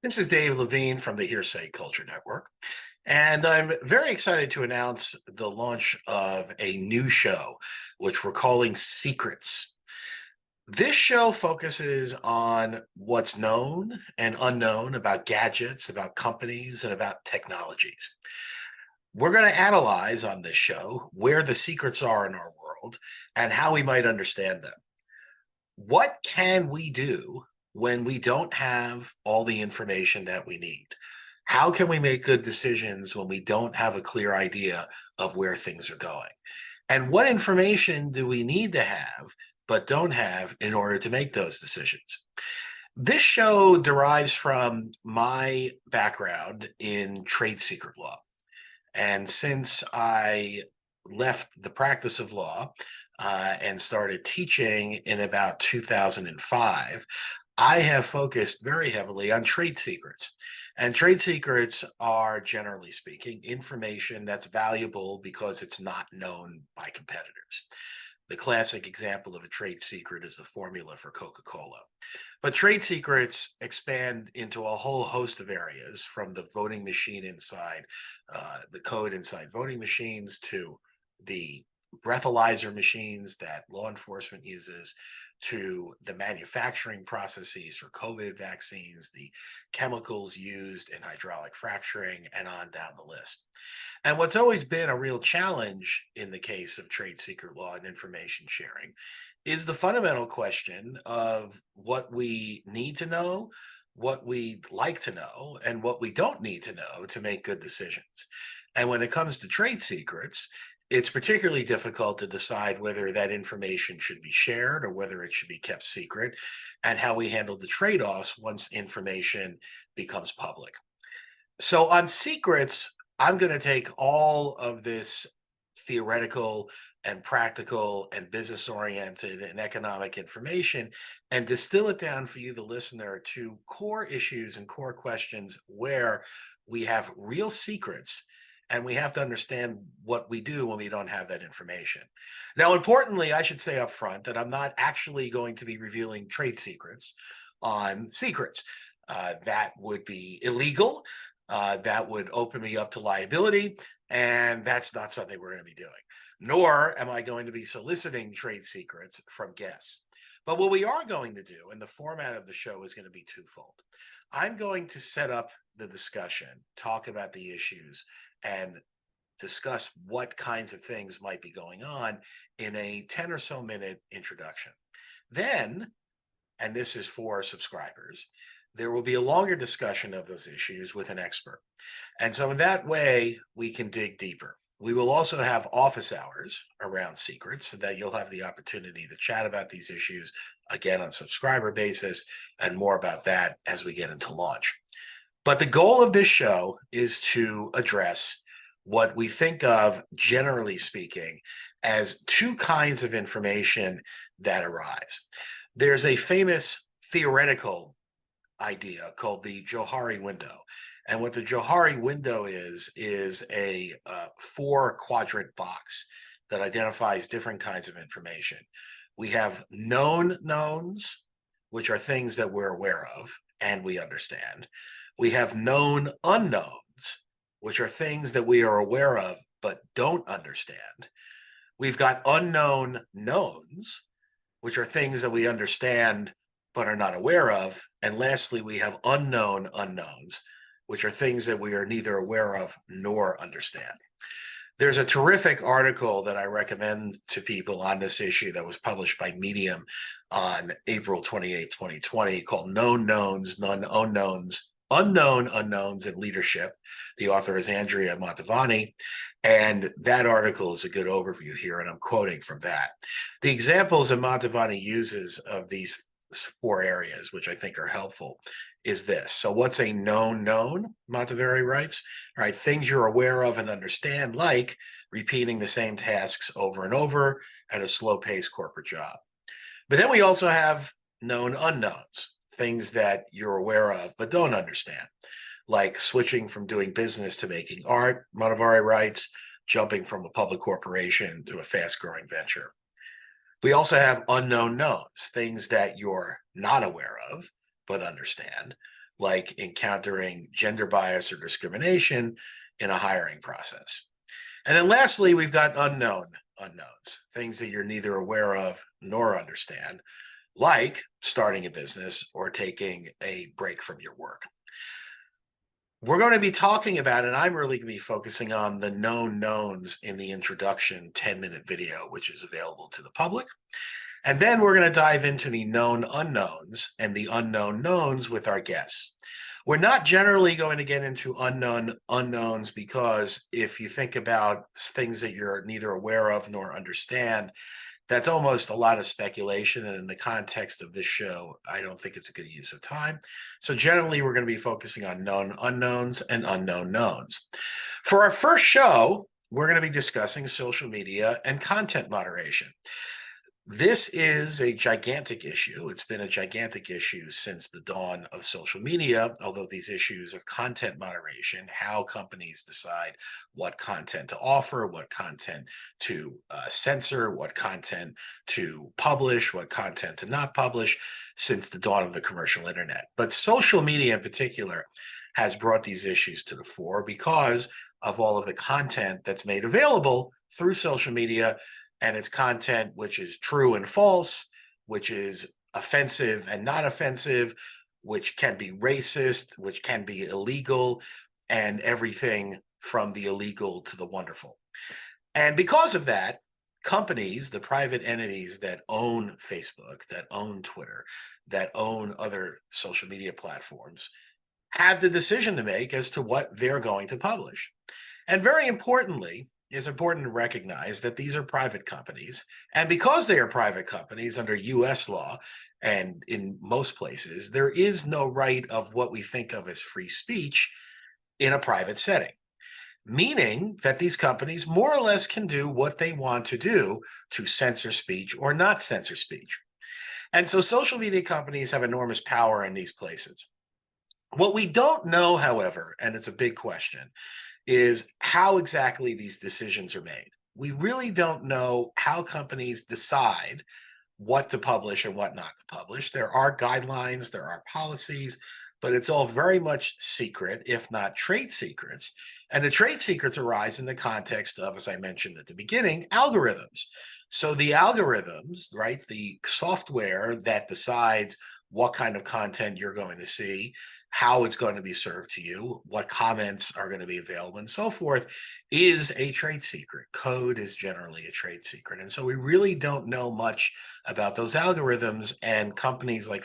This is Dave Levine from the Hearsay Culture Network, and I'm very excited to announce the launch of a new show, which we're calling Secrets. This show focuses on what's known and unknown about gadgets, about companies, and about technologies. We're going to analyze on this show where the secrets are in our world and how we might understand them. What can we do when we don't have all the information that we need? How can we make good decisions when we don't have a clear idea of where things are going? And what information do we need to have but don't have in order to make those decisions? This show derives from my background in trade secret law. And since I left the practice of law and started teaching in about 2005, I have focused very heavily on trade secrets. And trade secrets are, generally speaking, information that's valuable because it's not known by competitors. The classic example of a trade secret is the formula for Coca-Cola. But trade secrets expand into a whole host of areas, from the voting machine inside, the code inside voting machines, to the breathalyzer machines that law enforcement uses, to the manufacturing processes for COVID vaccines, the chemicals used in hydraulic fracturing, and on down the list. And what's always been a real challenge in the case of trade secret law and information sharing is the fundamental question of what we need to know, what we'd like to know, and what we don't need to know to make good decisions. And when it comes to trade secrets, it's particularly difficult to decide whether that information should be shared or whether it should be kept secret, and how we handle the trade-offs once information becomes public. So on secrets, I'm going to take all of this theoretical and practical and business oriented and economic information and distill it down for you, the listener, to core issues and core questions where we have real secrets and we have to understand what we do when we don't have that information. Now, importantly, I should say up front that I'm not actually going to be revealing trade secrets on secrets. That would be illegal. That would open me up to liability, and that's not something we're going to be doing. Nor am I going to be soliciting trade secrets from guests. But what we are going to do, and the format of the show is going to be twofold. I'm going to set up the discussion, talk about the issues, and discuss what kinds of things might be going on in a 10 or so minute introduction. Then, and this is for subscribers, there will be a longer discussion of those issues with an expert. And so in that way, we can dig deeper. We will also have office hours around secrets so that you'll have the opportunity to chat about these issues, again, on subscriber basis, and more about that as we get into launch. But the goal of this show is to address what we think of, generally speaking, as two kinds of information that arise. There's a famous theoretical idea called the Johari window. And what the Johari window is a four quadrant box that identifies different kinds of information. We have known knowns, which are things that we're aware of and we understand. We have known unknowns, which are things that we are aware of but don't understand. We've got unknown knowns, which are things that we understand but are not aware of. And lastly, we have unknown unknowns, which are things that we are neither aware of nor understand. There's a terrific article that I recommend to people on this issue that was published by Medium on April 28, 2020, called Known Knowns, None Unknowns, Unknown Unknowns in Leadership. The author is Andrea Montavani, and that article is a good overview here, and I'm quoting from that. The examples that Montavani uses of these four areas, which I think are helpful, is this. So what's a known known? Monteverri writes, all right, things you're aware of and understand, like repeating the same tasks over and over at a slow-paced corporate job. But then we also have known unknowns, things that you're aware of but don't understand, like switching from doing business to making art, Monteverri writes, jumping from a public corporation to a fast-growing venture. We also have unknown knowns, things that you're not aware of but understand, like encountering gender bias or discrimination in a hiring process. And then lastly, we've got unknown unknowns, things that you're neither aware of nor understand, like starting a business or taking a break from your work. We're going to be talking about, and I'm really going to be focusing on the known knowns in the introduction 10-minute video, which is available to the public. And then we're going to dive into the known unknowns and the unknown knowns with our guests. We're not generally going to get into unknown unknowns because if you think about things that you're neither aware of nor understand, that's almost a lot of speculation. And in the context of this show, I don't think it's a good use of time. So generally, we're going to be focusing on known unknowns and unknown knowns. For our first show, we're going to be discussing social media and content moderation. This is a gigantic issue. It's been a gigantic issue since the dawn of social media, although these issues of content moderation, how companies decide what content to offer, what content to censor, what content to publish, what content to not publish, since the dawn of the commercial internet. But social media in particular has brought these issues to the fore because of all of the content that's made available through social media, and it's content which is true and false, which is offensive and not offensive, which can be racist, which can be illegal, and everything from the illegal to the wonderful. And because of that, companies, the private entities that own Facebook, that own Twitter, that own other social media platforms, have the decision to make as to what they're going to publish. And very importantly, it's important to recognize that these are private companies. And because they are private companies under US law, and in most places, there is no right of what we think of as free speech in a private setting, meaning that these companies more or less can do what they want to do to censor speech or not censor speech. And so social media companies have enormous power in these places. What we don't know, however, and it's a big question, is how exactly these decisions are made. We really don't know how companies decide what to publish and what not to publish. There are guidelines, there are policies, but it's all very much secret, if not trade secrets. And the trade secrets arise in the context of, as I mentioned at the beginning, algorithms. So the algorithms, right, the software that decides what kind of content you're going to see, how it's going to be served to you, what comments are going to be available, and so forth, is a trade secret. Code is generally a trade secret. And so we really don't know much about those algorithms, and companies like